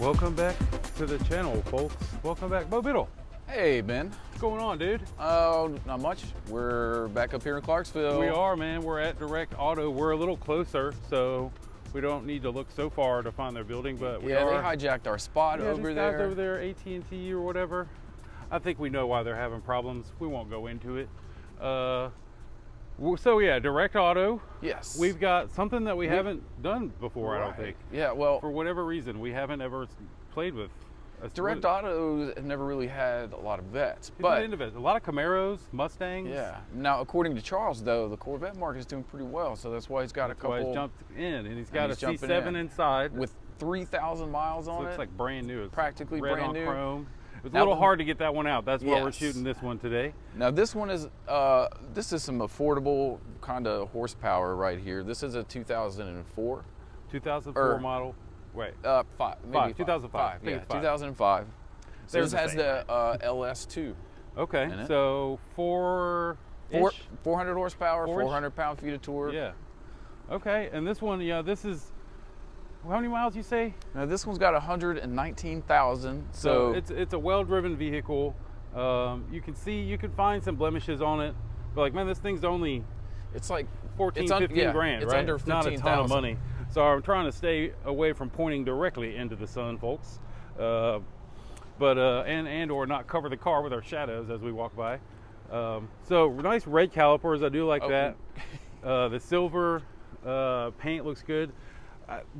Welcome back to the channel, folks. Welcome back, Bo Biddle. Hey, Ben. What's going on, dude? Not much. We're back up here in Clarksville. We are, man. We're at Direct Auto. We're a little closer, so we don't need to look so far to find their building, but we are. They hijacked our spot over these there. guys over there, AT&T or whatever. I think we know why they're having problems. We won't go into it. So yeah, Direct Auto. Yes. We've got something that we haven't done before, Right. I don't think. Yeah, well, For whatever reason, we haven't ever played with. Direct Auto have never really had a lot of vets, A but lot of Camaros, Mustangs. yeah. Now, according to Charles, though, the Corvette market is doing pretty well, so that's why he's got That's a couple. why he's jumped in, and he's got a jumping C7 in. inside With 3,000 miles on it. Looks like brand new. It's Practically red brand on new. Chrome. It was a Now little the- hard to get that one out. That's why we're Yes. shooting this one today. Now this one is some affordable kind of horsepower right here. This is a 2004. 2004 model. Wait. Maybe 2005. I think Yeah, it's five. 2005. So There's this has the the LS2. Okay. in it. So 400 horsepower, Four-ish? 400 pound-feet of torque. Yeah. Okay. And this one, yeah, this is, how many miles you say? Now this one's got 119,000. So it's a well-driven vehicle. You can find some blemishes on it, but like, man, this thing's only it's like 14, 15 grand, it's right? under It's not a ton of 15,000. money. So I'm trying to stay away from pointing directly into the sun, folks. And or not cover the car with our shadows as we walk by. So nice red calipers, I do like that. The silver paint looks good.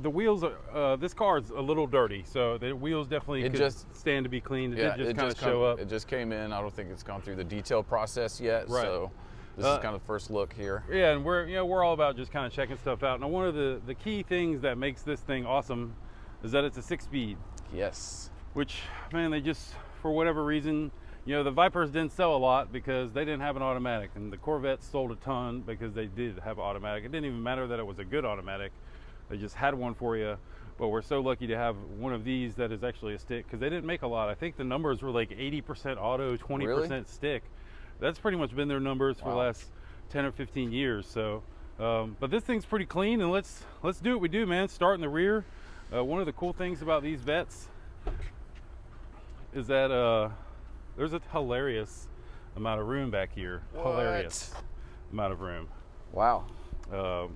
The wheels are, this car is a little dirty, so the wheels definitely stand to be cleaned. It did just kind of show up. It just came in. I don't think it's gone through the detail process yet. Right. So this is kind of the first look here. Yeah, and we're all about just kind of checking stuff out. Now, one of the key things that makes this thing awesome is that it's a 6-speed. Yes. Which, man, they just, for whatever reason, the Vipers didn't sell a lot because they didn't have an automatic, and the Corvettes sold a ton because they did have an automatic. It didn't even matter that it was a good automatic. They just had one for you. But we're so lucky to have one of these that is actually a stick, because they didn't make a lot. I think the numbers were like 80% auto, 20% stick. That's pretty much been their numbers for the last 10 or 15 years. So, but this thing's pretty clean, and let's do what we do, man. Start in the rear. One of the cool things about these vets is that there's a hilarious amount of room back here. What? Hilarious amount of room. Wow. I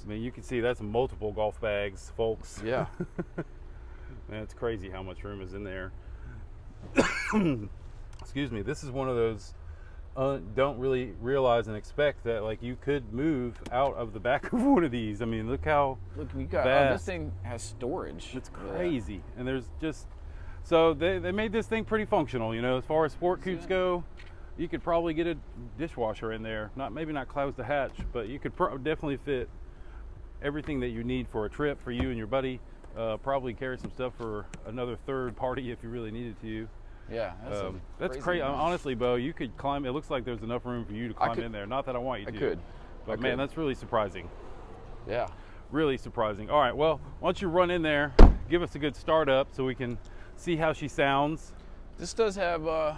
mean, you can see that's multiple golf bags, folks. Yeah. Man, it's crazy how much room is in there. Excuse me. This is one of those don't really realize and expect that, like, you could move out of the back of one of these. I mean, look how we got vast. this thing has storage. It's crazy. And there's just, so they made this thing pretty functional, as far as sport coupes go. You could probably get a dishwasher in there. Maybe not close the hatch, but you could definitely fit everything that you need for a trip for you and your buddy. Probably carry some stuff for another third party if you really needed to. Yeah, that's crazy. Honestly, Bo, you could climb. It looks like there's enough room for you to climb in there. Not that I want you to. I could. But man, that's really surprising. Yeah. Really surprising. All right, well, why don't you run in there, give us a good start up so we can see how she sounds. This does have, I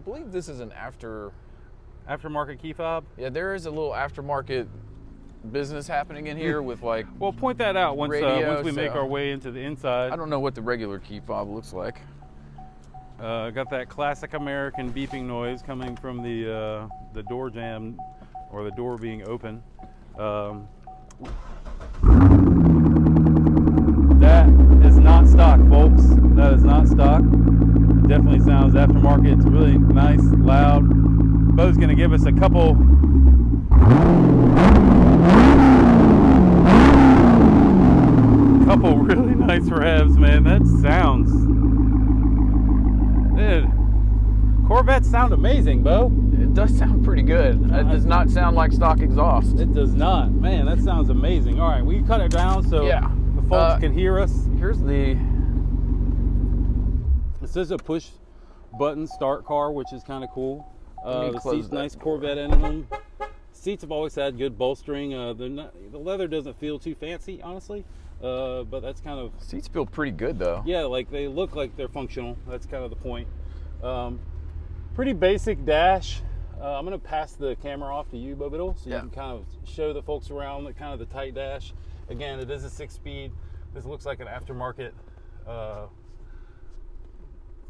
believe this is an aftermarket key fob. Yeah, there is a little aftermarket business happening in here with, like, well, point that out once we make our way into the inside. I don't know what the regular key fob looks like. Got that classic American beeping noise coming from the door jamb, or the door being open. That is not stock, folks. That is not stock. Definitely sounds aftermarket. It's really nice, loud. Bo's gonna give us a couple really nice revs, man. That sounds, dude, Corvettes sound amazing, Bo. It does sound pretty good. It does not sound like stock exhaust. It does not. Man, that sounds amazing. All right, we cut it down so the folks can hear us. Here's the... This is a push button start car, which is kind of cool. The seats, nice Corvette in them. Seats have always had good bolstering. The leather doesn't feel too fancy, honestly. But that's kind of... Seats feel pretty good, though. Yeah, like they look like they're functional. That's kind of the point. Pretty basic dash. I'm going to pass the camera off to you, Bo Biddle, so you can kind of show the folks around kind of the tight dash. Again, it is a 6-speed. This looks like an aftermarket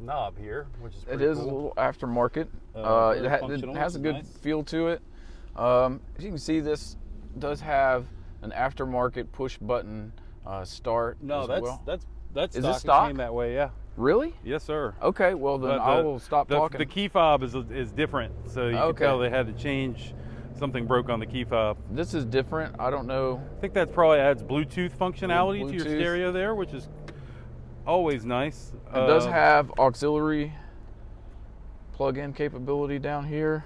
knob here, which is It pretty is cool. a little aftermarket. Very It functional, has a which good is nice. feel to it. As you can see, this does have an aftermarket push button start. No, as that's well. that's Is stock. this stock? It came that way, yeah. Really? Yes, sir. Okay, well then But I will stop talking. The key fob is different, so you can Okay. tell they had to change. Something broke on the key fob. This is different. I don't know. I think that probably adds Bluetooth functionality to your Bluetooth. stereo there, which is always nice. It does have auxiliary plug-in capability down here.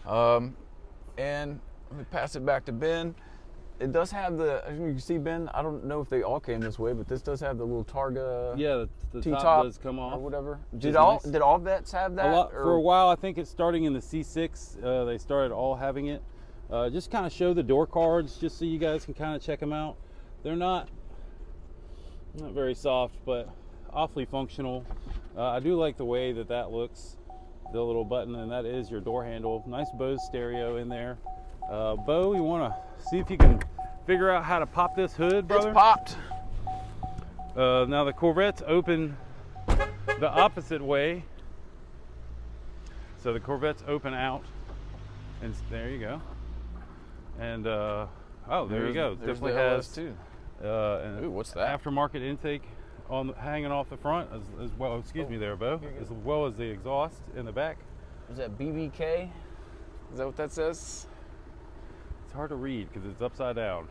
And let me pass it back to Ben. It does have the, as you can see, Ben, I don't know if they all came this way, but this does have the little Targa Yeah, the T-top top does come off or whatever. is Did nice. all vets have that? A lot, or- for a while. I think it's starting in the C6. They started all having it. Just kind of show the door cards, just so you guys can kind of check them out. They're not very soft, but awfully functional. I do like the way that looks, the little button, and that is your door handle. Nice Bose stereo in there. Bo, you want to see if you can figure out how to pop this hood, brother? It's popped. Now the Corvette's open the opposite way. So the Corvette's open out, and there you go. And oh, there you go. There's Definitely the has LS too. an Ooh, what's that? aftermarket intake on hanging off the front as well. Excuse me, there, Bo. As well as the exhaust in the back. Is that BBK? Is that what that says? It's hard to read because it's upside down.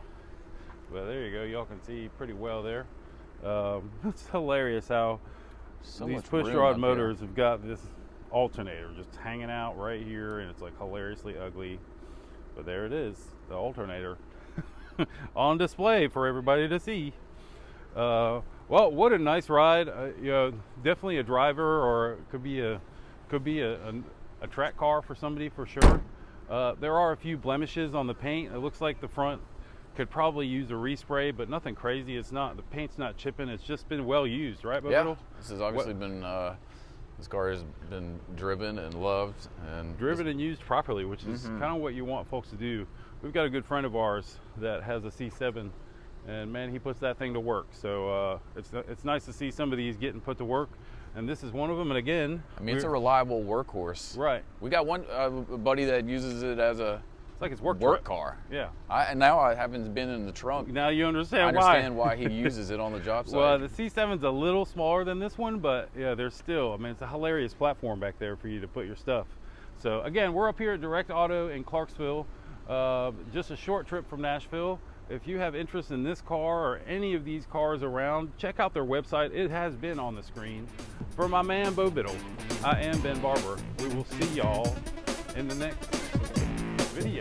But there you go. Y'all can see pretty well there. It's hilarious how So these much push room rod up motors have got this alternator just hanging out right here, and it's like hilariously ugly. But there it is, the alternator on display for everybody to see. Well, what a nice ride. You know, definitely a driver, or it could be a track car for somebody for sure. There are a few blemishes on the paint. It looks like the front could probably use a respray, but nothing crazy. It's not, the paint's not chipping. It's just been well used, right, Bo Yeah, Biddle? this has obviously been, this car has been driven and loved. And Driven and used properly, which is kind of what you want folks to do. We've got a good friend of ours that has a C7, and man, he puts that thing to work. So it's nice to see some of these getting put to work, and this is one of them. And again, I mean, it's a reliable workhorse. right. We got one buddy that uses it as a It's like it's work work truck. car. Yeah. And now I haven't been in the trunk. Now you I understand understand why he uses it on the job site. Well, the C7's a little smaller than this one, but yeah, there's still, I mean, it's a hilarious platform back there for you to put your stuff. So again, we're up here at Direct Auto in Clarksville, just a short trip from Nashville. If you have interest in this car or any of these cars around, check out their website. It has been on the screen. For my man, Bo Biddle, I am Ben Barber. We will see y'all in the next video.